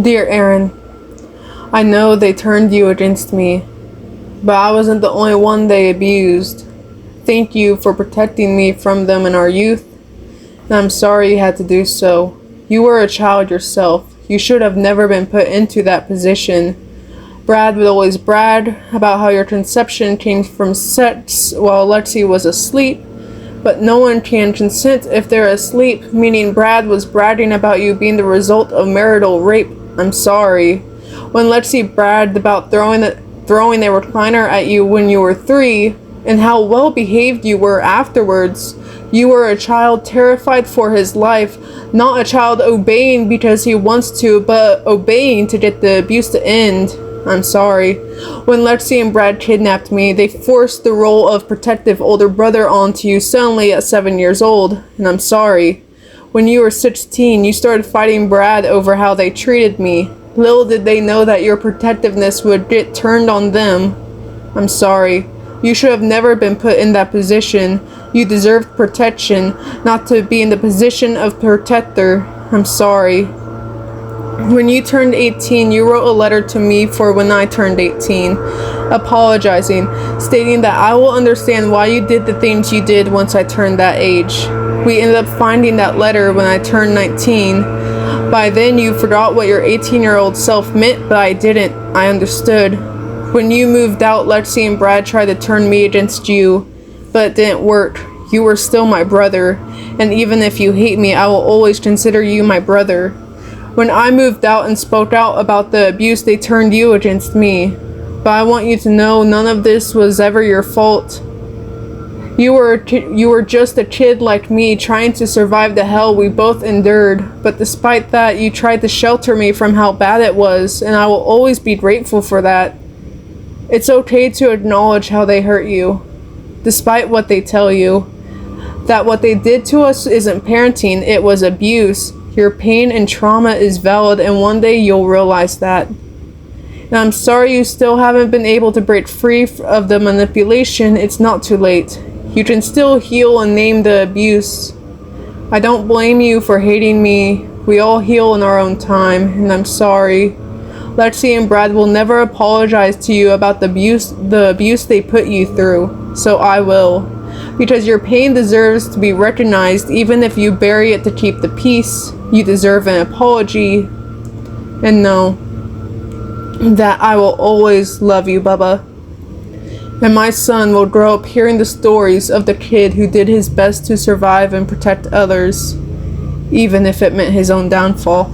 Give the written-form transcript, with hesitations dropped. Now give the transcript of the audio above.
Dear Aaron, I know they turned you against me, but I wasn't the only one they abused. Thank you for protecting me from them in our youth, and I'm sorry you had to do so. You were a child yourself. You should have never been put into that position. Brad would always brag about how your conception came from sex while Lexi was asleep, but no one can consent if they're asleep, meaning Brad was bragging about you being the result of marital rape. I'm sorry. When Lexi bragged about throwing the recliner at you when you were 3, and how well behaved you were afterwards, you were a child terrified for his life, not a child obeying because he wants to, but obeying to get the abuse to end. I'm sorry. When Lexi and Brad kidnapped me, they forced the role of protective older brother onto you suddenly at 7 years old, and I'm sorry. When you were 16, you started fighting Brad over how they treated me. Little did they know that your protectiveness would get turned on them. I'm sorry. You should have never been put in that position. You deserved protection, not to be in the position of protector. I'm sorry. When you turned 18, you wrote a letter to me for when I turned 18, apologizing, stating that I will understand why you did the things you did once I turned that age. We ended up finding that letter when I turned 19. By then, you forgot what your 18-year-old self meant, but I didn't. I understood. When you moved out, Lexi and Brad tried to turn me against you, but it didn't work. You were still my brother, and even if you hate me, I will always consider you my brother. When I moved out and spoke out about the abuse, they turned you against me. But I want you to know none of this was ever your fault. You were just a kid like me trying to survive the hell we both endured. But despite that, you tried to shelter me from how bad it was, and I will always be grateful for that. It's okay to acknowledge how they hurt you, despite what they tell you. That what they did to us isn't parenting, it was abuse. Your pain and trauma is valid, and one day you'll realize that. And I'm sorry you still haven't been able to break free of the manipulation. It's not too late. You can still heal and name the abuse. I don't blame you for hating me. We all heal in our own time, and I'm sorry. Lexi and Brad will never apologize to you about the abuse they put you through, so I will. Because your pain deserves to be recognized, even if you bury it to keep the peace. You deserve an apology. And know that I will always love you, Bubba. And my son will grow up hearing the stories of the kid who did his best to survive and protect others, even if it meant his own downfall.